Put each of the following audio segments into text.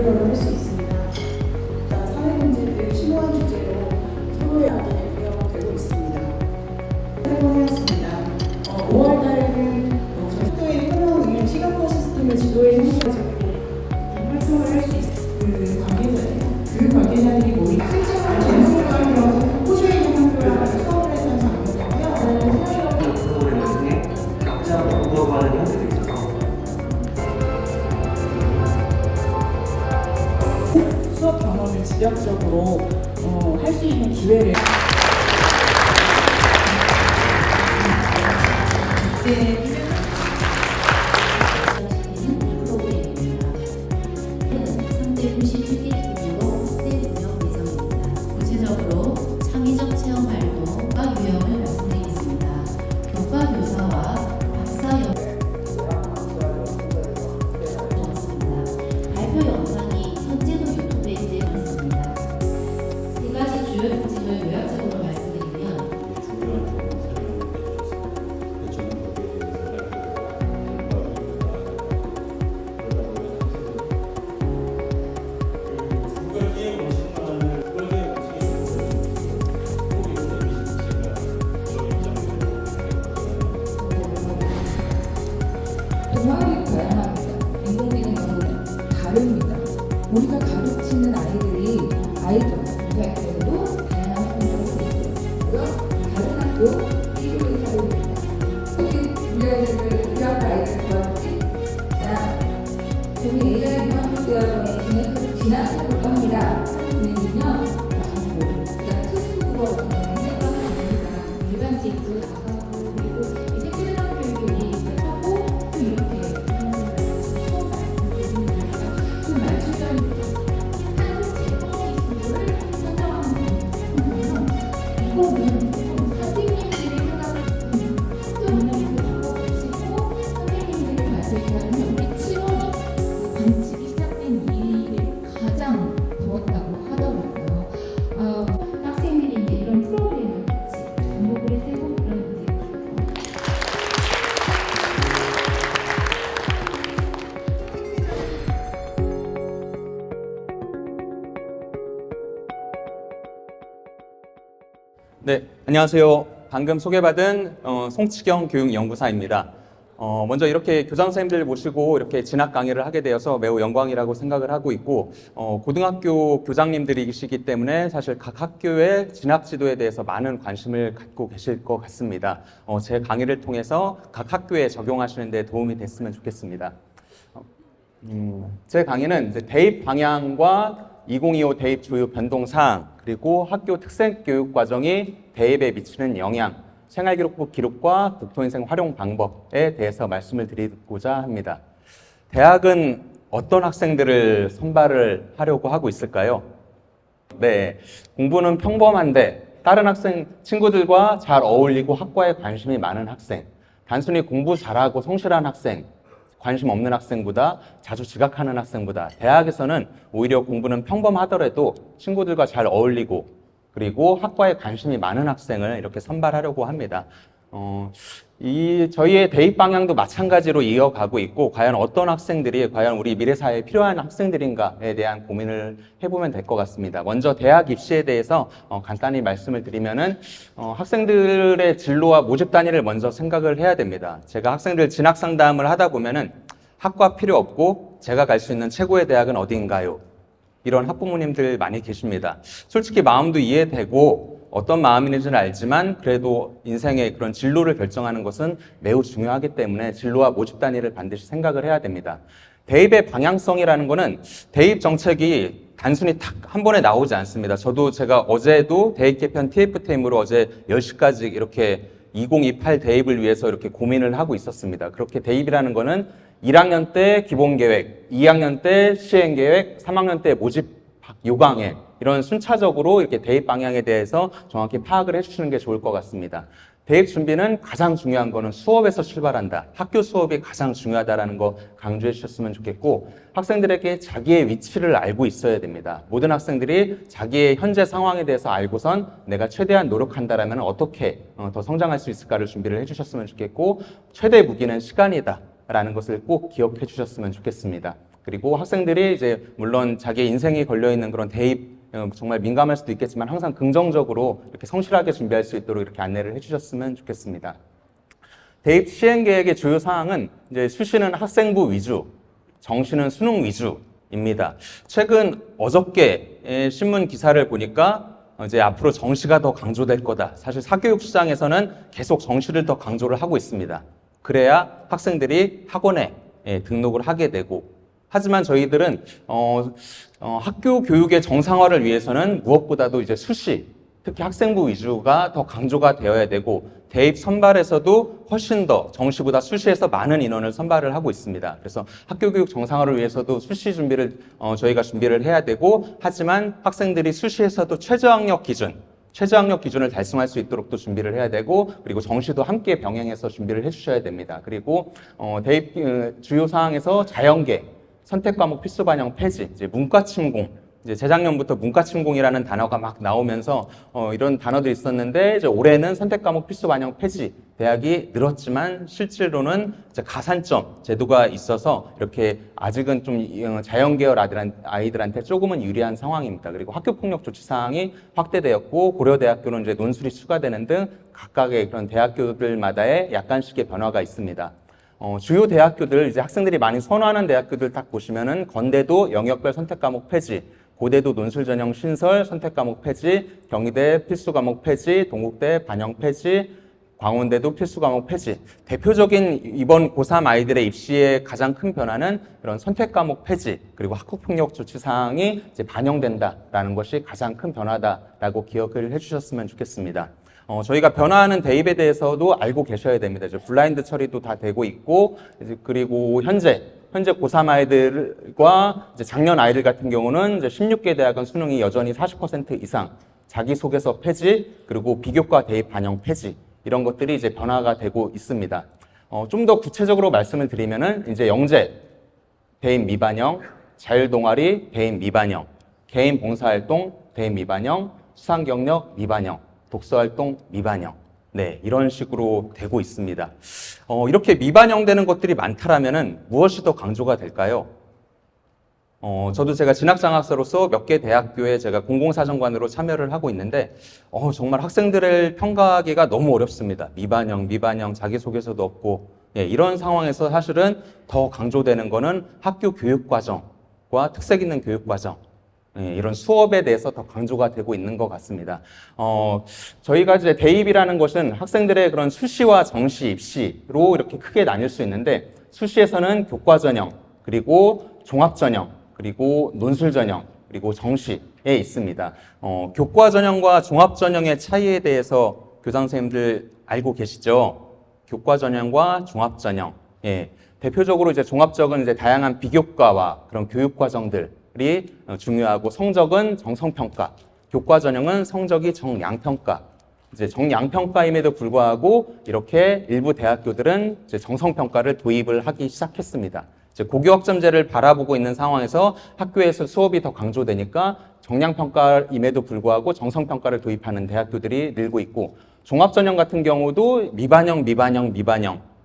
공부를 할 수 있습니다. 사회문제들 심오한 주제로 서로의 악에 부여되고 있습니다. 활동하였습니다. 5월 달에는 학교의 현황을 시각화 시스템을 지도에 행사적으로 활동을 할 수 있는 그 관계자예요. 그 관계자들이 모두 실제로 전문가 그런 호주에 있는 학교랑 수업을 해서 장면이고요. 프로그램을 통해 각자 얻어가는 형태도 있어서 수업 경험을 지역적으로 할 수 있는 기회를 프로그램입니다. 391개 규모로 확대 운영 예정입니다. 구체적으로 창의적 체험 활동과 유형을 말씀드리겠습니다. 교과 교사와 박사 발표 영상이 현재도 유튜브에 되어 있습니다. 세 가지 주요 특징을 요약적으로 말씀드리면 동아리 다양합니다. 인공지능 연구는 다릅니다. 우리가 가르치는 아이들이 고등학교에도 다양한 활동을 보여주고요. 다른 학교 B교를 사용합니다. 우리 아이들 도와주지? 자, 저희 AI 유학교대학원에 진학해볼까 합니다. 그러면요, 특수국어 같은 경우는 일반직도 나가고 그리고 이제 필요한 교육이 우리 하고 또 이렇게 수업 말씀드리는 그 말씀드린 한국 제공 기술을 선정하는 거예요. 이거는 선생님들이 생각하는 학교 운영을 하고 계시고 선생님들이 말씀드리는 우리 7월이 관측이 시작된 일을 가장 더웠다고 하더라고요. 학생들이 이제 이런 프로그램을 같이 접목을 해서 해본 그런 문제가 네, 안녕하세요. 방금 소개받은 송치경 교육연구사입니다. 먼저 이렇게 교장 선생님들 모시고 이렇게 진학 강의를 하게 되어서 매우 영광이라고 생각을 하고 있고, 고등학교 교장님들이시기 때문에 사실 각 학교의 진학 지도에 대해서 많은 관심을 갖고 계실 것 같습니다. 제 강의를 통해서 각 학교에 적용하시는 데 도움이 됐으면 좋겠습니다. 제 강의는 이제 대입 방향과 2025 대입 조유 변동사항, 그리고 학교 특색교육 과정이 대입에 미치는 영향, 생활기록부 기록과 국토인생 활용 방법에 대해서 말씀을 드리고자 합니다. 대학은 어떤 학생들을 선발을 하려고 하고 있을까요? 네, 공부는 평범한데 다른 학생, 친구들과 잘 어울리고 학과에 관심이 많은 학생, 단순히 공부 잘하고 성실한 학생, 관심 없는 학생보다 자주 지각하는 학생보다 대학에서는 오히려 공부는 평범하더라도 친구들과 잘 어울리고 그리고 학과에 관심이 많은 학생을 이렇게 선발하려고 합니다. 저희의 대입 방향도 마찬가지로 이어가고 있고, 과연 어떤 학생들이 과연 우리 미래 사회에 필요한 학생들인가에 대한 고민을 해보면 될 것 같습니다. 먼저 대학 입시에 대해서 간단히 말씀을 드리면은 학생들의 진로와 모집 단위를 먼저 생각을 해야 됩니다. 제가 학생들 진학 상담을 하다 보면은 학과 필요 없고 제가 갈 수 있는 최고의 대학은 어디인가요? 이런 학부모님들 많이 계십니다. 솔직히 마음도 이해되고 어떤 마음인지는 알지만 그래도 인생의 그런 진로를 결정하는 것은 매우 중요하기 때문에 진로와 모집 단위를 반드시 생각을 해야 됩니다. 대입의 방향성이라는 거는 대입 정책이 단순히 탁 한 번에 나오지 않습니다. 제가 어제도 대입 개편 TF팀으로 어제 10시까지 이렇게 2028 대입을 위해서 이렇게 고민을 하고 있었습니다. 그렇게 대입이라는 거는 1학년 때 기본계획, 2학년 때 시행계획, 3학년 때 모집 요강에 이런 순차적으로 이렇게 대입 방향에 대해서 정확히 파악을 해주시는 게 좋을 것 같습니다. 대입 준비는 가장 중요한 거는 수업에서 출발한다. 학교 수업이 가장 중요하다는 거 강조해 주셨으면 좋겠고, 학생들에게 자기의 위치를 알고 있어야 됩니다. 모든 학생들이 자기의 현재 상황에 대해서 알고선 내가 최대한 노력한다라면 어떻게 더 성장할 수 있을까를 준비를 해주셨으면 좋겠고, 최대 무기는 시간이다 라는 것을 꼭 기억해 주셨으면 좋겠습니다. 그리고 학생들이 이제 물론 자기 인생이 걸려있는 그런 대입 정말 민감할 수도 있겠지만 항상 긍정적으로 이렇게 성실하게 준비할 수 있도록 이렇게 안내를 해주셨으면 좋겠습니다. 대입 시행 계획의 주요 사항은 이제 수시는 학생부 위주, 정시는 수능 위주입니다. 최근 어저께 신문 기사를 보니까 이제 앞으로 정시가 더 강조될 거다. 사실 사교육 시장에서는 계속 정시를 더 강조를 하고 있습니다. 그래야 학생들이 학원에 등록을 하게 되고, 하지만 저희들은 학교 교육의 정상화를 위해서는 무엇보다도 이제 수시, 특히 학생부 위주가 더 강조가 되어야 되고, 대입 선발에서도 훨씬 더 정시보다 수시에서 많은 인원을 선발을 하고 있습니다. 그래서 학교 교육 정상화를 위해서도 수시 준비를 저희가 준비를 해야 되고, 하지만 학생들이 수시에서도 최저학력 기준을 달성할 수 있도록 또 준비를 해야 되고, 그리고 정시도 함께 병행해서 준비를 해주셔야 됩니다. 그리고 대입 주요 사항에서 자연계, 선택과목 필수 반영 폐지, 이제 문과 침공, 이제 재작년부터 문과 침공이라는 단어가 막 나오면서 이런 단어들이 있었는데, 이제 올해는 선택과목 필수 반영 폐지, 대학이 늘었지만 실제로는 이제 가산점 제도가 있어서 이렇게 아직은 좀 자연계열 아이들한테 조금은 유리한 상황입니다. 그리고 학교폭력 조치 사항이 확대되었고, 고려대학교는 이제 논술이 추가되는 등 각각의 그런 대학교들마다의 약간씩의 변화가 있습니다. 주요 대학교들, 이제 학생들이 많이 선호하는 대학교들 딱 보시면은 건대도 영역별 선택과목 폐지, 고대도 논술 전형 신설 선택과목 폐지, 경희대 필수과목 폐지, 동국대 반영 폐지, 광운대도 필수과목 폐지. 대표적인 이번 고3 아이들의 입시의 가장 큰 변화는 이런 선택과목 폐지, 그리고 학교폭력 조치 사항이 이제 반영된다라는 것이 가장 큰 변화다라고 기억을 해주셨으면 좋겠습니다. 저희가 변화하는 대입에 대해서도 알고 계셔야 됩니다. 이제 블라인드 처리도 다 되고 있고, 그리고 현재 고3 아이들과 이제 작년 아이들 같은 경우는 이제 16개 대학은 수능이 여전히 40% 이상, 자기소개서 폐지, 그리고 비교과 대입 반영 폐지, 이런 것들이 이제 변화가 되고 있습니다. 좀 더 구체적으로 말씀을 드리면은 이제 영재 대입 미반영, 자율동아리 대입 미반영, 개인 봉사활동 대입 미반영, 수상경력 미반영, 독서활동 미반영, 네, 이런 식으로 되고 있습니다. 이렇게 미반영되는 것들이 많다라면은 무엇이 더 강조가 될까요? 저도 제가 진학장학사로서 몇 개 대학교에 제가 공공사정관으로 참여를 하고 있는데, 정말 학생들을 평가하기가 너무 어렵습니다. 미반영, 자기소개서도 없고, 예, 이런 상황에서 사실은 더 강조되는 거는 학교 교육과정과 특색 있는 교육과정, 이런 수업에 대해서 더 강조가 되고 있는 것 같습니다. 저희가 이제 대입이라는 것은 학생들의 그런 수시와 정시, 입시로 이렇게 크게 나뉠 수 있는데, 수시에서는 교과전형, 그리고 종합전형, 그리고 논술전형, 그리고 정시에 있습니다. 교과전형과 종합전형의 차이에 대해서 교장 선생님들 알고 계시죠? 교과전형과 종합전형. 예. 대표적으로 이제 종합적은 이제 다양한 비교과와 그런 교육과정들, 중요하고, 성적은 정성평가, 교과전형은 성적이 정량평가. 이제 정량평가임에도 불구하고 이렇게 일부 대학교들은 이제 정성평가를 도입을 하기 시작했습니다. 이제 고교학점제를 바라보고 있는 상황에서 학교에서 수업이 더 강조되니까 정량평가임에도 불구하고 정성평가를 도입하는 대학교들이 늘고 있고, 종합전형 같은 경우도 미반영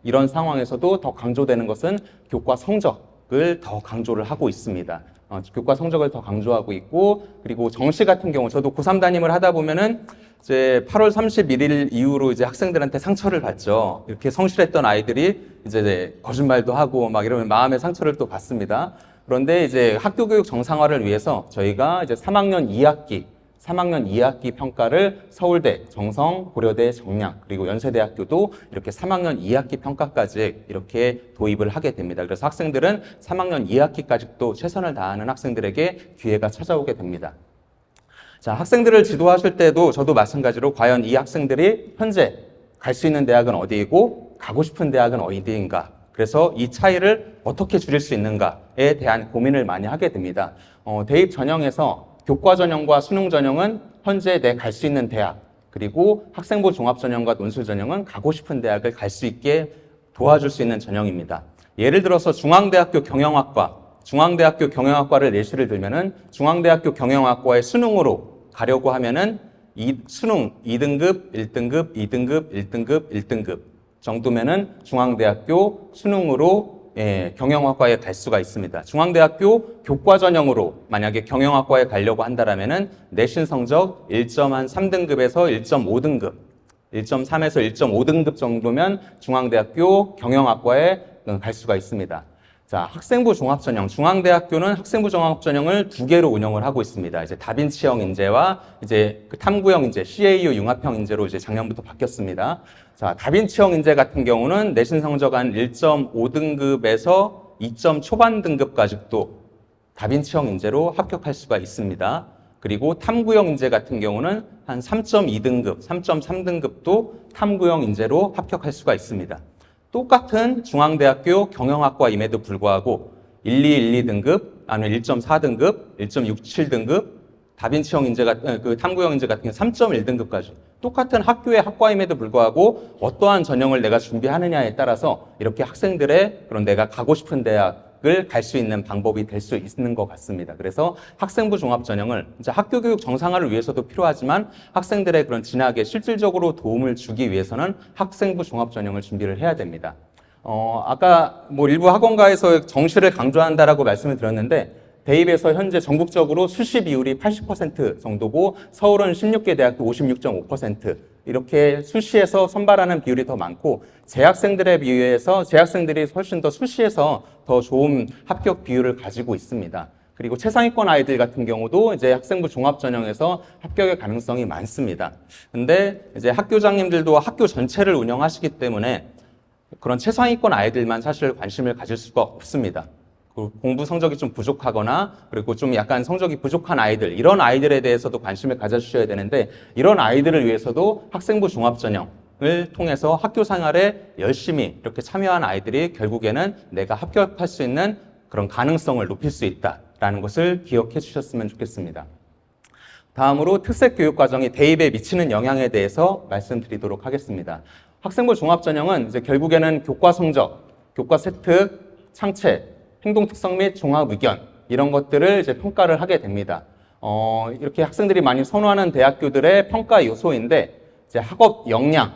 이런 상황에서도 더 강조되는 것은 교과 성적을 더 강조를 하고 있습니다. 교과 성적을 더 강조하고 있고, 그리고 정시 같은 경우 저도 고3 담임을 하다 보면은 이제 8월 31일 이후로 이제 학생들한테 상처를 받죠. 이렇게 성실했던 아이들이 이제 거짓말도 하고 막 이러면 마음의 상처를 또 받습니다. 그런데 이제 학교 교육 정상화를 위해서 저희가 이제 3학년 2학기 평가를 서울대, 정성, 고려대, 정량, 그리고 연세대학교도 이렇게 3학년 2학기 평가까지 이렇게 도입을 하게 됩니다. 그래서 학생들은 3학년 2학기까지도 최선을 다하는 학생들에게 기회가 찾아오게 됩니다. 자, 학생들을 지도하실 때도 저도 마찬가지로 과연 이 학생들이 현재 갈 수 있는 대학은 어디이고 가고 싶은 대학은 어디인가, 그래서 이 차이를 어떻게 줄일 수 있는가에 대한 고민을 많이 하게 됩니다. 대입 전형에서 교과 전형과 수능 전형은 현재 내 갈 수 있는 대학, 그리고 학생부 종합 전형과 논술 전형은 가고 싶은 대학을 갈 수 있게 도와줄 수 있는 전형입니다. 예를 들어서 중앙대학교 경영학과를 예시를 들면은 중앙대학교 경영학과의 수능으로 가려고 하면은 수능 2등급, 1등급, 2등급, 1등급, 1등급 정도면은 중앙대학교 수능으로 경영학과에 갈 수가 있습니다. 중앙대학교 교과 전형으로 만약에 경영학과에 가려고 한다라면은 내신 성적 1.3등급에서 1.5등급, 1.3에서 1.5등급 정도면 중앙대학교 경영학과에 갈 수가 있습니다. 자, 학생부 종합전형. 중앙대학교는 학생부 종합전형을 두 개로 운영을 하고 있습니다. 이제 다빈치형 인재와 이제 그 탐구형 인재, CAU 융합형 인재로 이제 작년부터 바뀌었습니다. 자, 다빈치형 인재 같은 경우는 내신 성적 한 1.5등급에서 2점 초반 등급까지도 다빈치형 인재로 합격할 수가 있습니다. 그리고 탐구형 인재 같은 경우는 한 3.2등급, 3.3등급도 탐구형 인재로 합격할 수가 있습니다. 똑같은 중앙대학교 경영학과임에도 불구하고 1212등급, 아니면 1.4등급, 1.67등급, 다빈치형 인재 같은, 그 탐구형 인재 같은 경우 3.1등급까지 똑같은 학교의 학과임에도 불구하고 어떠한 전형을 내가 준비하느냐에 따라서 이렇게 학생들의 그런 내가 가고 싶은 대학을 갈 수 있는 방법이 될 수 있는 것 같습니다. 그래서 학생부 종합전형을 이제 학교 교육 정상화를 위해서도 필요하지만 학생들의 그런 진학에 실질적으로 도움을 주기 위해서는 학생부 종합전형을 준비를 해야 됩니다. 아까 뭐 일부 학원가에서 정시를 강조한다라고 말씀을 드렸는데 대입에서 현재 전국적으로 수시 비율이 80% 정도고 서울은 16개 대학도 56.5% 이렇게 수시에서 선발하는 비율이 더 많고 재학생들에 비해서 재학생들이 훨씬 더 수시에서 더 좋은 합격 비율을 가지고 있습니다. 그리고 최상위권 아이들 같은 경우도 이제 학생부 종합전형에서 합격의 가능성이 많습니다. 근데 이제 학교장님들도 학교 전체를 운영하시기 때문에 그런 최상위권 아이들만 사실 관심을 가질 수가 없습니다. 공부 성적이 좀 부족하거나 그리고 좀 약간 성적이 부족한 아이들 이런 아이들에 대해서도 관심을 가져주셔야 되는데 이런 아이들을 위해서도 학생부 종합전형을 통해서 학교 생활에 열심히 이렇게 참여한 아이들이 결국에는 내가 합격할 수 있는 그런 가능성을 높일 수 있다라는 것을 기억해 주셨으면 좋겠습니다. 다음으로 특색교육과정이 대입에 미치는 영향에 대해서 말씀드리도록 하겠습니다. 학생부 종합전형은 이제 결국에는 교과 성적, 교과 세트, 창체, 행동 특성 및 종합 의견 이런 것들을 이제 평가를 하게 됩니다. 이렇게 학생들이 많이 선호하는 대학교들의 평가 요소인데 이제 학업 역량,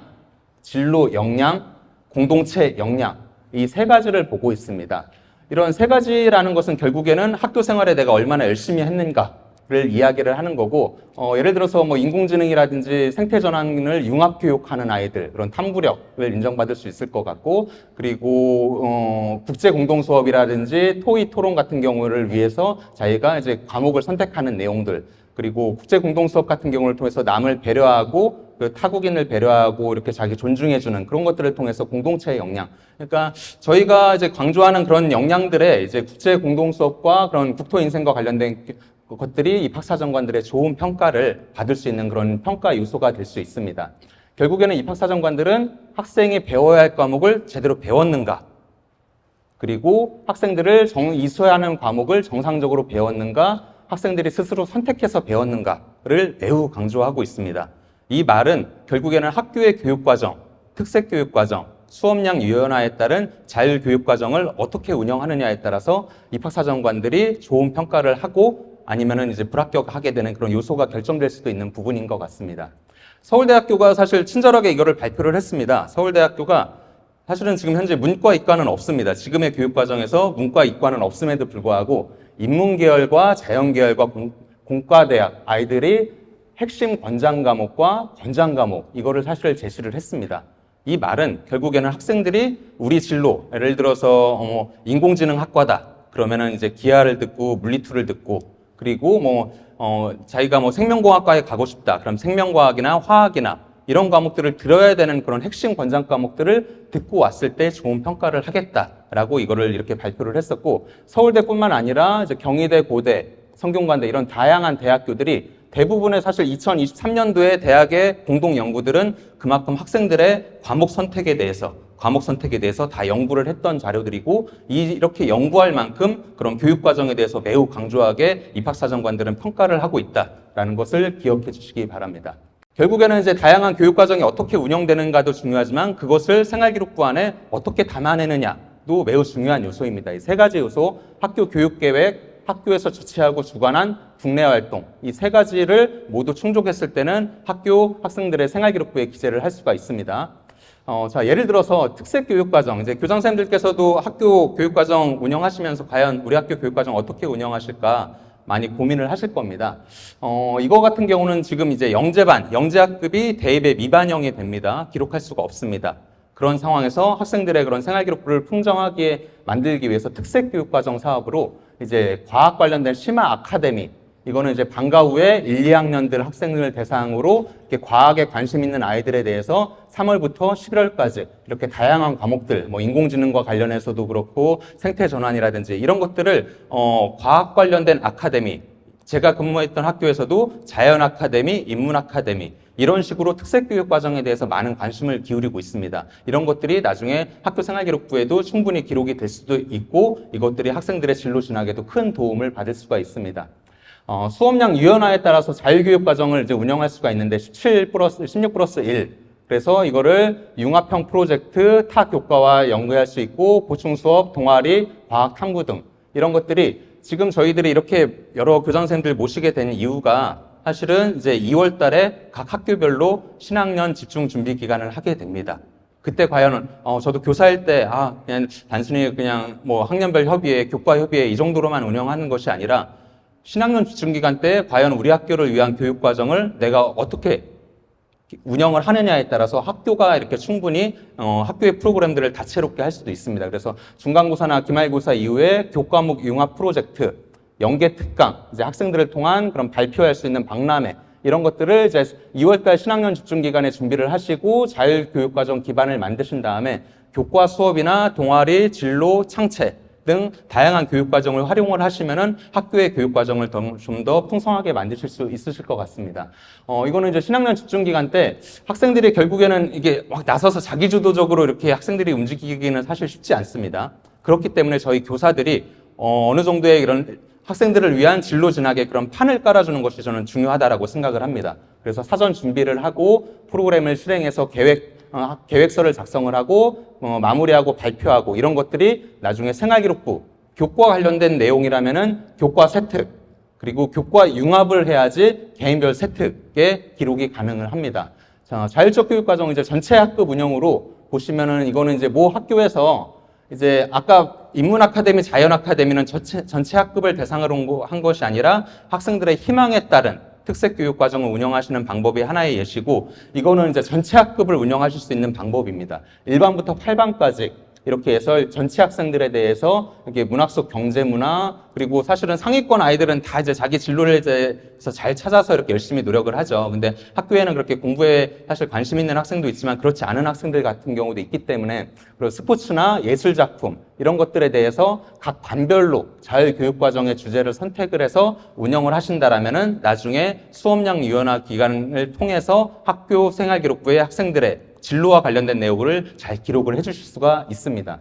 진로 역량, 공동체 역량 이 세 가지를 보고 있습니다. 이런 세 가지라는 것은 결국에는 학교 생활에 내가 얼마나 열심히 했는가를 이야기를 하는 거고 예를 들어서 뭐 인공지능이라든지 생태전환을 융합교육하는 아이들 그런 탐구력을 인정받을 수 있을 것 같고 그리고 국제공동수업이라든지 토의 토론 같은 경우를 위해서 자기가 이제 과목을 선택하는 내용들 그리고 국제공동수업 같은 경우를 통해서 남을 배려하고 그 타국인을 배려하고 이렇게 자기 존중해주는 그런 것들을 통해서 공동체의 역량. 그러니까 저희가 이제 강조하는 그런 역량들에 이제 국제공동수업과 그런 국토인생과 관련된 것들이 입학사정관들의 좋은 평가를 받을 수 있는 그런 평가 요소가 될 수 있습니다. 결국에는 입학사정관들은 학생이 배워야 할 과목을 제대로 배웠는가, 그리고 학생들을 이수하는 과목을 정상적으로 배웠는가, 학생들이 스스로 선택해서 배웠는가를 매우 강조하고 있습니다. 이 말은 결국에는 학교의 교육과정, 특색교육과정, 수업량 유연화에 따른 자율교육과정을 어떻게 운영하느냐에 따라서 입학사정관들이 좋은 평가를 하고 아니면은 이제 불합격하게 되는 그런 요소가 결정될 수도 있는 부분인 것 같습니다. 서울대학교가 사실 친절하게 이거를 발표를 했습니다. 서울대학교가 사실은 지금 현재 문과 이과는 없습니다. 지금의 교육과정에서 문과 이과는 없음에도 불구하고 인문계열과 자연계열과 공과대학 아이들이 핵심 권장 과목과 권장 과목 이거를 사실 제시를 했습니다. 이 말은 결국에는 학생들이 우리 진로, 예를 들어서 인공지능학과다 그러면은 이제 기하를 듣고 물리투를 듣고 그리고 자기가 생명공학과에 가고 싶다 그럼 생명과학이나 화학이나 이런 과목들을 들어야 되는 그런 핵심 권장 과목들을 듣고 왔을 때 좋은 평가를 하겠다라고 이거를 이렇게 발표를 했었고 서울대뿐만 아니라 이제 경희대, 고대, 성균관대 이런 다양한 대학교들이 대부분의 사실 2023년도에 대학의 공동 연구들은 그만큼 학생들의 과목 선택에 대해서 다 연구를 했던 자료들이고 이렇게 연구할 만큼 그런 교육 과정에 대해서 매우 강조하게 입학사정관들은 평가를 하고 있다라는 것을 기억해 주시기 바랍니다. 결국에는 이제 다양한 교육 과정이 어떻게 운영되는가도 중요하지만 그것을 생활기록부 안에 어떻게 담아내느냐도 매우 중요한 요소입니다. 이 세 가지 요소, 학교 교육 계획, 학교에서 주최하고 주관한 국내 활동 이 세 가지를 모두 충족했을 때는 학교 학생들의 생활기록부에 기재를 할 수가 있습니다. 자, 예를 들어서 특색교육과정, 이제 교장선생님들께서도 학교 교육과정 운영하시면서 과연 우리 학교 교육과정 어떻게 운영하실까 많이 고민을 하실 겁니다. 이거 같은 경우는 지금 이제 영재학급이 대입에 미반영이 됩니다. 기록할 수가 없습니다. 그런 상황에서 학생들의 그런 생활기록부를 풍성하게 만들기 위해서 특색교육과정 사업으로 이제 과학 관련된 심화 아카데미, 이거는 이제 방과 후에 1, 2학년들 학생들 대상으로 이렇게 과학에 관심 있는 아이들에 대해서 3월부터 11월까지 이렇게 다양한 과목들, 뭐 인공지능과 관련해서도 그렇고 생태 전환이라든지 이런 것들을 과학 관련된 아카데미, 제가 근무했던 학교에서도 자연 아카데미, 인문 아카데미 이런 식으로 특색교육 과정에 대해서 많은 관심을 기울이고 있습니다. 이런 것들이 나중에 학교 생활기록부에도 충분히 기록이 될 수도 있고 이것들이 학생들의 진로 진학에도 큰 도움을 받을 수가 있습니다. 수업량 유연화에 따라서 자율교육 과정을 이제 운영할 수가 있는데 16+1 그래서 이거를 융합형 프로젝트, 타 교과와 연계할 수 있고 보충 수업, 동아리, 과학 탐구 등 이런 것들이 지금 저희들이 이렇게 여러 교장선생님들 모시게 된 이유가 사실은 이제 2월 달에 각 학교별로 신학년 집중 준비 기간을 하게 됩니다. 그때 과연 저도 교사일 때 그냥 단순히 그냥 뭐 학년별 협의회, 교과 협의회 이 정도로만 운영하는 것이 아니라 신학년 집중 기간 때 과연 우리 학교를 위한 교육 과정을 내가 어떻게 운영을 하느냐에 따라서 학교가 이렇게 충분히 학교의 프로그램들을 다채롭게 할 수도 있습니다. 그래서 중간고사나 기말고사 이후에 교과목 융합 프로젝트, 연계 특강, 이제 학생들을 통한 그런 발표할 수 있는 박람회 이런 것들을 이제 2월달 신학년 집중 기간에 준비를 하시고 자율교육과정 기반을 만드신 다음에 교과 수업이나 동아리, 진로, 창체 등 다양한 교육과정을 활용을 하시면은 학교의 교육과정을 좀 더 풍성하게 만드실 수 있으실 것 같습니다. 이거는 이제 신학년 집중 기간 때 학생들이 결국에는 이게 막 나서서 자기주도적으로 이렇게 학생들이 움직이기는 사실 쉽지 않습니다. 그렇기 때문에 저희 교사들이 어느 정도의 이런 학생들을 위한 진로 진학의 그런 판을 깔아주는 것이 저는 중요하다라고 생각을 합니다. 그래서 사전 준비를 하고 프로그램을 실행해서 계획서를 작성을 하고 마무리하고 발표하고 이런 것들이 나중에 생활기록부, 교과 관련된 내용이라면은 교과 세특, 그리고 교과 융합을 해야지 개인별 세특의 기록이 가능을 합니다. 자, 자율적 교육과정 이제 전체 학급 운영으로 보시면은 이거는 이제 모 학교에서 이제 아까 인문 아카데미, 자연 아카데미는 전체 학급을 대상으로 한 것이 아니라 학생들의 희망에 따른 특색 교육 과정을 운영하시는 방법이 하나의 예시고 이거는 이제 전체 학급을 운영하실 수 있는 방법입니다. 1반부터 8반까지 이렇게 해서 전체 학생들에 대해서 이렇게 문학 속 경제 문화 그리고 사실은 상위권 아이들은 다 이제 자기 진로를 이제서 잘 찾아서 이렇게 열심히 노력을 하죠. 근데 학교에는 그렇게 공부에 사실 관심 있는 학생도 있지만 그렇지 않은 학생들 같은 경우도 있기 때문에 그리고 스포츠나 예술 작품 이런 것들에 대해서 각 반별로 자율교육과정의 주제를 선택을 해서 운영을 하신다라면은 나중에 수업량 유연화 기간을 통해서 학교 생활기록부의 학생들의 진로와 관련된 내용을 잘 기록을 해주실 수가 있습니다.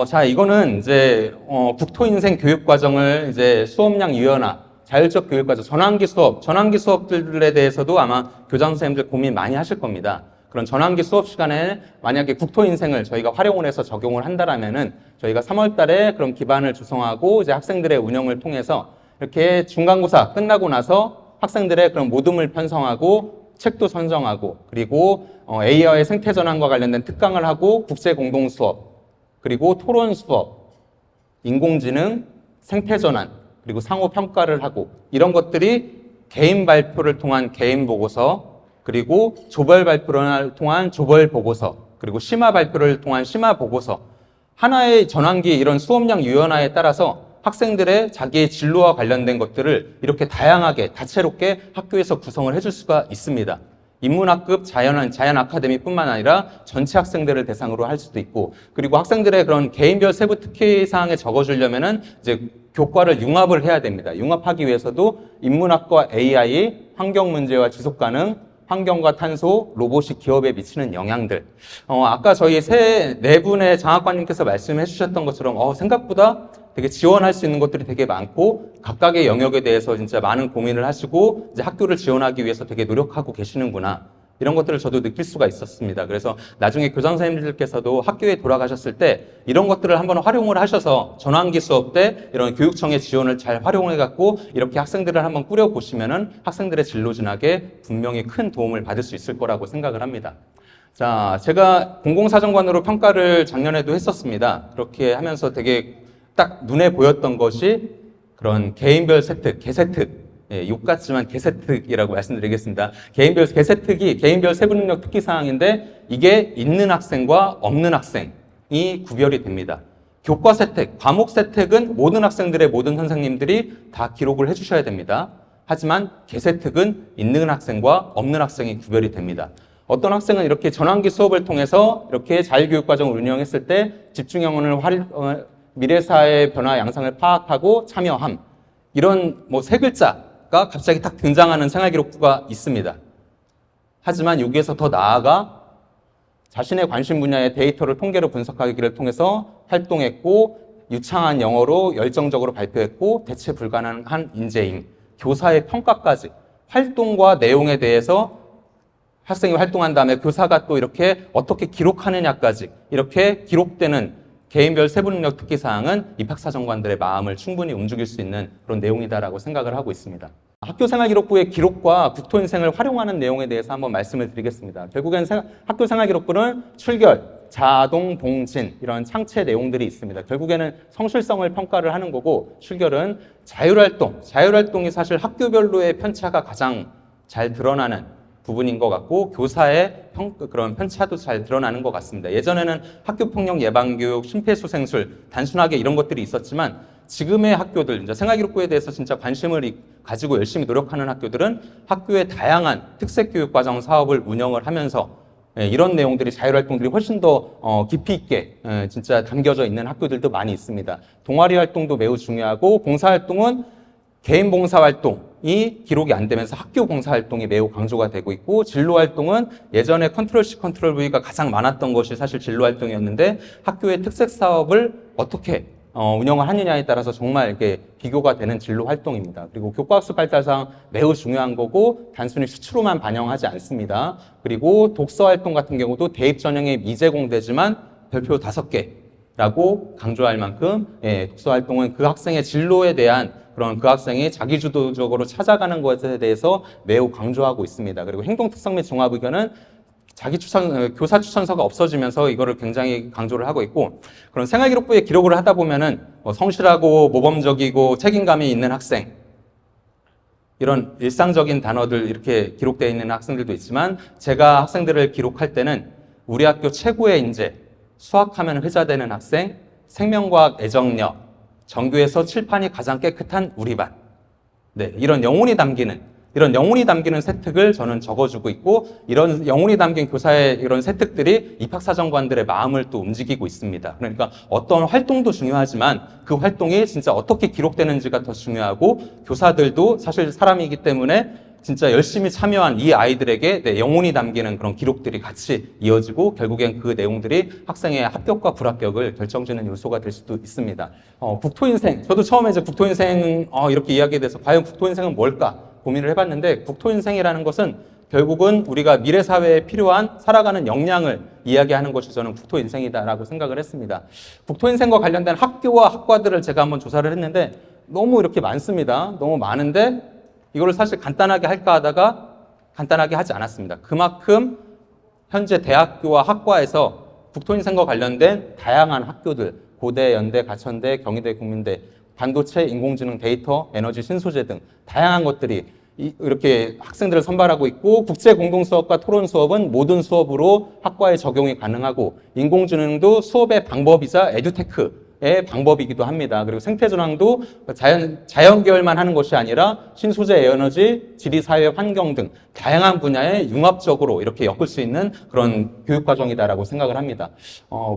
자, 이거는 이제 국토인생 교육과정을 이제 수업량 유연화, 자율적 교육과정, 전환기 수업들에 대해서도 아마 교장 선생님들 고민 많이 하실 겁니다. 그런 전환기 수업 시간에 만약에 국토인생을 저희가 활용을 해서 적용을 한다라면은 저희가 3월 달에 그런 기반을 조성하고 이제 학생들의 운영을 통해서 이렇게 중간고사 끝나고 나서 학생들의 그런 모둠을 편성하고 책도 선정하고 그리고 AI의 생태 전환과 관련된 특강을 하고 국제 공동 수업 그리고 토론 수업, 인공지능, 생태 전환 그리고 상호 평가를 하고 이런 것들이 개인 발표를 통한 개인 보고서 그리고 조별 발표를 통한 조별 보고서 그리고 심화 발표를 통한 심화 보고서 하나의 전환기 이런 수업량 유연화에 따라서 학생들의 자기의 진로와 관련된 것들을 이렇게 다양하게 다채롭게 학교에서 구성을 해줄 수가 있습니다. 인문학급 자연 아카데미뿐만 아니라 전체 학생들을 대상으로 할 수도 있고 그리고 학생들의 그런 개인별 세부 특기 사항에 적어주려면은 이제 교과를 융합을 해야 됩니다. 융합하기 위해서도 인문학과 AI, 환경 문제와 지속 가능, 환경과 탄소, 로봇이 기업에 미치는 영향들. 아까 저희 네 분의 장학관님께서 말씀해 주셨던 것처럼 생각보다 되게 지원할 수 있는 것들이 되게 많고 각각의 영역에 대해서 진짜 많은 고민을 하시고 이제 학교를 지원하기 위해서 되게 노력하고 계시는구나. 이런 것들을 저도 느낄 수가 있었습니다. 그래서 나중에 교장 선생님들께서도 학교에 돌아가셨을 때 이런 것들을 한번 활용을 하셔서 전환기 수업 때 이런 교육청의 지원을 잘 활용해 갖고 이렇게 학생들을 한번 꾸려 보시면은 학생들의 진로 진학에 분명히 큰 도움을 받을 수 있을 거라고 생각을 합니다. 자, 제가 공공사정관으로 평가를 작년에도 했었습니다. 그렇게 하면서 되게 딱 눈에 보였던 것이 그런 개인별 세특, 개세특, 욕 같지만 개세특이라고 말씀드리겠습니다. 개인별 개세특이 개인별 세부능력 특기사항인데 이게 있는 학생과 없는 학생이 구별이 됩니다. 교과 세특, 과목 세특은 모든 학생들의 모든 선생님들이 다 기록을 해주셔야 됩니다. 하지만 개세특은 있는 학생과 없는 학생이 구별이 됩니다. 어떤 학생은 이렇게 전환기 수업을 통해서 이렇게 자율교육과정을 운영했을 때 집중영혼을 미래사회 변화 양상을 파악하고 참여함, 이런 뭐 세 글자가 갑자기 딱 등장하는 생활기록부가 있습니다. 하지만 여기에서 더 나아가 자신의 관심 분야의 데이터를 통계로 분석하기를 통해서 활동했고 유창한 영어로 열정적으로 발표했고 대체 불가능한 인재임, 교사의 평가까지 활동과 내용에 대해서 학생이 활동한 다음에 교사가 또 이렇게 어떻게 기록하느냐까지 이렇게 기록되는 개인별 세부능력 특기사항은 입학사정관들의 마음을 충분히 움직일 수 있는 그런 내용이다라고 생각을 하고 있습니다. 학교생활기록부의 기록과 국토인생을 활용하는 내용에 대해서 한번 말씀을 드리겠습니다. 결국엔 학교생활기록부는 출결, 자동, 봉진 이런 창체 내용들이 있습니다. 결국에는 성실성을 평가를 하는 거고 출결은 자율활동, 자율활동이 사실 학교별로의 편차가 가장 잘 드러나는 부분인 것 같고 교사의 그런 편차도 잘 드러나는 것 같습니다. 예전에는 학교폭력 예방교육, 심폐소생술 단순하게 이런 것들이 있었지만 지금의 학교들, 이제 생활기록부에 대해서 진짜 관심을 가지고 열심히 노력하는 학교들은 학교의 다양한 특색교육과정 사업을 운영을 하면서 이런 내용들이 자율활동들이 훨씬 더 깊이 있게 진짜 담겨져 있는 학교들도 많이 있습니다. 동아리 활동도 매우 중요하고 봉사활동은 개인 봉사활동이 기록이 안 되면서 학교 봉사활동이 매우 강조가 되고 있고 진로활동은 예전에 컨트롤 C, 컨트롤 V가 가장 많았던 것이 사실 진로활동이었는데 학교의 특색 사업을 어떻게 운영을 하느냐에 따라서 정말 이렇게 비교가 되는 진로활동입니다. 그리고 교과학습 발달상 매우 중요한 거고 단순히 수치로만 반영하지 않습니다. 그리고 독서활동 같은 경우도 대입 전형의 미제공되지만 별표 5개라고 강조할 만큼 독서활동은 그 학생의 진로에 대한 그런 그 학생이 자기주도적으로 찾아가는 것에 대해서 매우 강조하고 있습니다. 그리고 행동특성 및 종합의견은 교사 추천서가 없어지면서 이거를 굉장히 강조를 하고 있고 그런 생활기록부에 기록을 하다 보면은 성실하고 모범적이고 책임감이 있는 학생 이런 일상적인 단어들 이렇게 기록되어 있는 학생들도 있지만 제가 학생들을 기록할 때는 우리 학교 최고의 인재, 수학하면 회자되는 학생, 생명과학 애정력, 전교에서 칠판이 가장 깨끗한 우리 반. 네, 이런 영혼이 담기는 세특을 저는 적어주고 있고 이런 영혼이 담긴 교사의 이런 세특들이 입학사정관들의 마음을 또 움직이고 있습니다. 그러니까 어떤 활동도 중요하지만 그 활동이 진짜 어떻게 기록되는지가 더 중요하고 교사들도 사실 사람이기 때문에 진짜 열심히 참여한 이 아이들에게 영혼이 담기는 그런 기록들이 같이 이어지고 결국엔 그 내용들이 학생의 합격과 불합격을 결정짓는 요소가 될 수도 있습니다. 국토인생, 저도 처음에 이제 국토인생 이렇게 이야기에 대해서 과연 국토인생은 뭘까 고민을 해봤는데 국토인생이라는 것은 결국은 우리가 미래 사회에 필요한 살아가는 역량을 이야기하는 것이 저는 국토인생이다라고 생각을 했습니다. 국토인생과 관련된 학교와 학과들을 제가 한번 조사를 했는데 너무 이렇게 많습니다. 너무 많은데 이거를 사실 간단하게 할까 하다가 간단하게 하지 않았습니다. 그만큼 현재 대학교와 학과에서 국토인생과 관련된 다양한 학교들, 고대, 연대, 가천대, 경희대, 국민대, 반도체, 인공지능, 데이터, 에너지, 신소재 등 다양한 것들이 이렇게 학생들을 선발하고 있고 국제 공동 수업과 토론 수업은 모든 수업으로 학과에 적용이 가능하고 인공지능도 수업의 방법이자 에듀테크의 방법이기도 합니다. 그리고 생태전환도 자연 계열만 하는 것이 아니라 신소재, 에너지, 지리, 사회, 환경 등 다양한 분야에 융합적으로 이렇게 엮을 수 있는 그런 교육과정이다라고 생각을 합니다.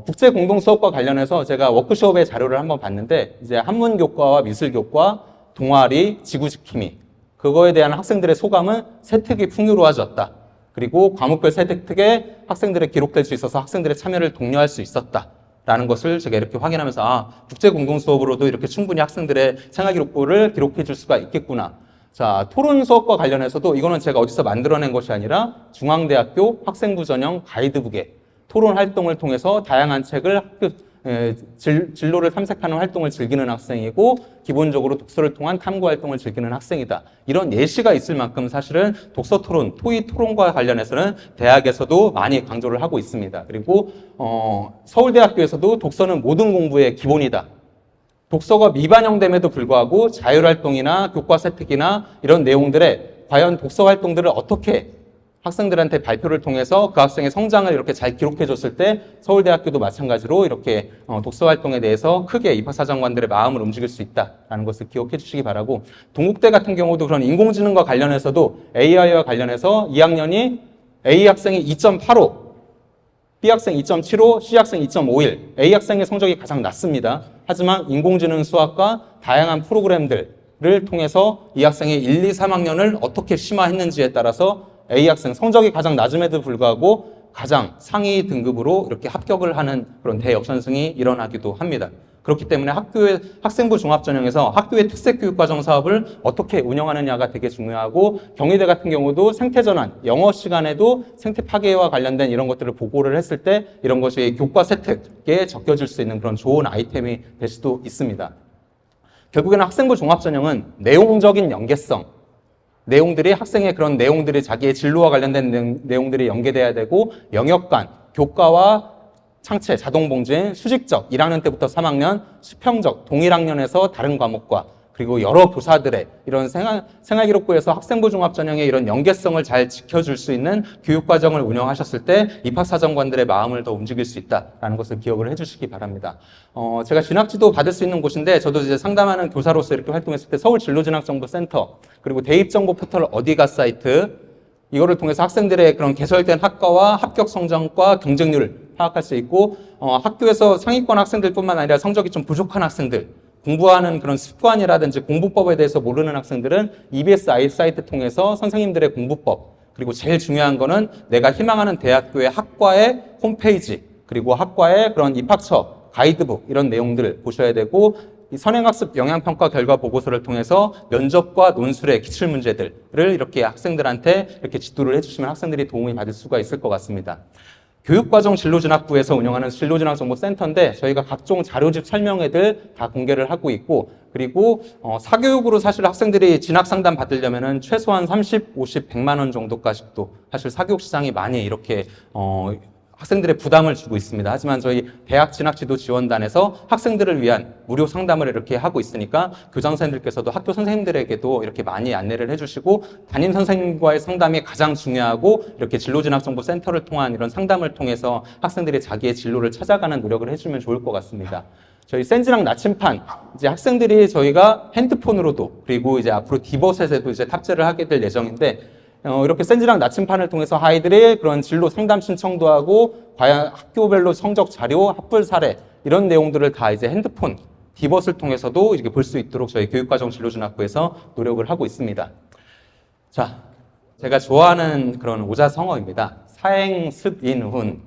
국제 공동 수업과 관련해서 제가 워크숍의 자료를 한번 봤는데 이제 한문교과와 미술교과, 동아리, 지구지킴이 그거에 대한 학생들의 소감은 세특이 풍요로워졌다. 그리고 과목별 세특에 학생들의 기록될 수 있어서 학생들의 참여를 독려할 수 있었다. 라는 것을 제가 이렇게 확인하면서 국제 공동 수업으로도 이렇게 충분히 학생들의 생활기록부를 기록해 줄 수가 있겠구나. 자, 토론 수업과 관련해서도 이거는 제가 어디서 만들어낸 것이 아니라 중앙대학교 학생부 전형 가이드북에 토론 활동을 통해서 다양한 책을 진로를 탐색하는 활동을 즐기는 학생이고 기본적으로 독서를 통한 탐구 활동을 즐기는 학생이다. 이런 예시가 있을 만큼 사실은 독서 토론, 토의 토론과 관련해서는 대학에서도 많이 강조를 하고 있습니다. 그리고 서울대학교에서도 독서는 모든 공부의 기본이다. 독서가 미반영됨에도 불구하고 자율활동이나 교과 세특이나 이런 내용들에 과연 독서 활동들을 어떻게 학생들한테 발표를 통해서 그 학생의 성장을 이렇게 잘 기록해 줬을 때 서울대학교도 마찬가지로 이렇게 독서 활동에 대해서 크게 입학사정관들의 마음을 움직일 수 있다라는 것을 기억해 주시기 바라고, 동국대 같은 경우도 그런 인공지능과 관련해서도 AI와 관련해서 2학년이 A 학생이 2.85, B 학생 2.75, C 학생 2.51, A 학생의 성적이 가장 낮습니다. 하지만 인공지능 수학과 다양한 프로그램들을 통해서 이 학생의 1, 2, 3학년을 어떻게 심화했는지에 따라서 A 학생 성적이 가장 낮음에도 불구하고 가장 상위 등급으로 이렇게 합격을 하는 그런 대역전승이 일어나기도 합니다. 그렇기 때문에 학교의 학생부 종합전형에서 학교의 특색교육과정 사업을 어떻게 운영하느냐가 되게 중요하고, 경희대 같은 경우도 생태전환, 영어 시간에도 생태 파괴와 관련된 이런 것들을 보고를 했을 때 이런 것이 교과 세특에 적혀질 수 있는 그런 좋은 아이템이 될 수도 있습니다. 결국에는 학생부 종합전형은 내용적인 연계성, 내용들이 학생의 그런 내용들이 자기의 진로와 관련된 내용들이 연계돼야 되고, 영역간, 교과와 창체, 자동봉진, 수직적 1학년 때부터 3학년, 수평적 동일 학년에서 다른 과목과 그리고 여러 교사들의 이런 생활기록부에서 학생부 종합전형의 이런 연계성을 잘 지켜줄 수 있는 교육과정을 운영하셨을 때 입학사정관들의 마음을 더 움직일 수 있다라는 것을 기억을 해주시기 바랍니다. 제가 진학지도 받을 수 있는 곳인데, 저도 이제 상담하는 교사로서 이렇게 활동했을 때 서울진로진학정보센터, 그리고 대입정보 포털 어디가 사이트, 이거를 통해서 학생들의 그런 개설된 학과와 합격 성적과 경쟁률을 파악할 수 있고, 학교에서 상위권 학생들뿐만 아니라 성적이 좀 부족한 학생들, 공부하는 그런 습관이라든지 공부법에 대해서 모르는 학생들은 EBS 아이 사이트 통해서 선생님들의 공부법, 그리고 제일 중요한 거는 내가 희망하는 대학교의 학과의 홈페이지, 그리고 학과의 그런 입학처, 가이드북 이런 내용들을 보셔야 되고, 이 선행학습 영향평가 결과 보고서를 통해서 면접과 논술의 기출문제들을 이렇게 학생들한테 이렇게 지도를 해주시면 학생들이 도움이 받을 수가 있을 것 같습니다. 교육과정 진로진학부에서 운영하는 진로진학정보센터인데, 저희가 각종 자료집 설명회들 다 공개를 하고 있고, 그리고 사교육으로 사실 학생들이 진학상담 받으려면은 최소한 30, 50, 100만 원 정도까지도 사실 사교육 시장이 많이 이렇게 학생들의 부담을 주고 있습니다. 하지만 저희 대학 진학지도지원단에서 학생들을 위한 무료 상담을 이렇게 하고 있으니까 교장 선생님들께서도 학교 선생님들에게도 이렇게 많이 안내를 해주시고, 담임 선생님과의 상담이 가장 중요하고, 이렇게 진로진학정보센터를 통한 이런 상담을 통해서 학생들이 자기의 진로를 찾아가는 노력을 해주면 좋을 것 같습니다. 저희 센지랑 나침판, 이제 학생들이 저희가 핸드폰으로도, 그리고 이제 앞으로 디버셋에도 이제 탑재를 하게 될 예정인데, 이렇게 센지랑 나침판을 통해서 아이들의 그런 진로 상담 신청도 하고, 과연 학교별로 성적 자료, 합불 사례 이런 내용들을 다 이제 핸드폰, 디벗을 통해서도 이렇게 볼 수 있도록 저희 교육과정 진로진학부에서 노력을 하고 있습니다. 자, 제가 좋아하는 그런 오자성어입니다. 사행습인훈.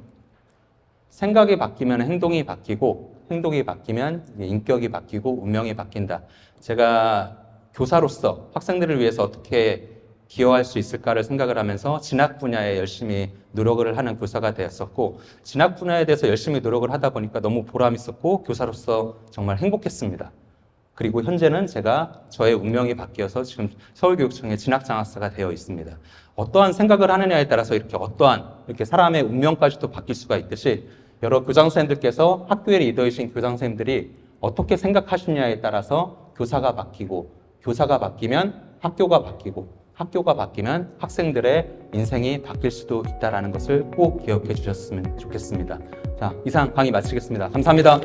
생각이 바뀌면 행동이 바뀌고, 행동이 바뀌면 인격이 바뀌고 운명이 바뀐다. 제가 교사로서 학생들을 위해서 어떻게 기여할 수 있을까를 생각을 하면서 진학 분야에 열심히 노력을 하는 교사가 되었었고, 진학 분야에 대해서 열심히 노력을 하다 보니까 너무 보람 있었고 교사로서 정말 행복했습니다. 그리고 현재는 제가 저의 운명이 바뀌어서 지금 서울교육청의 진학장학사가 되어 있습니다. 어떠한 생각을 하느냐에 따라서 이렇게 사람의 운명까지도 바뀔 수가 있듯이, 여러 교장 선생님들께서 학교의 리더이신 교장 선생님들이 어떻게 생각하시냐에 따라서 교사가 바뀌고, 교사가 바뀌면 학교가 바뀌고, 학교가 바뀌면 학생들의 인생이 바뀔 수도 있다는 것을 꼭 기억해 주셨으면 좋겠습니다. 자, 이상 강의 마치겠습니다. 감사합니다.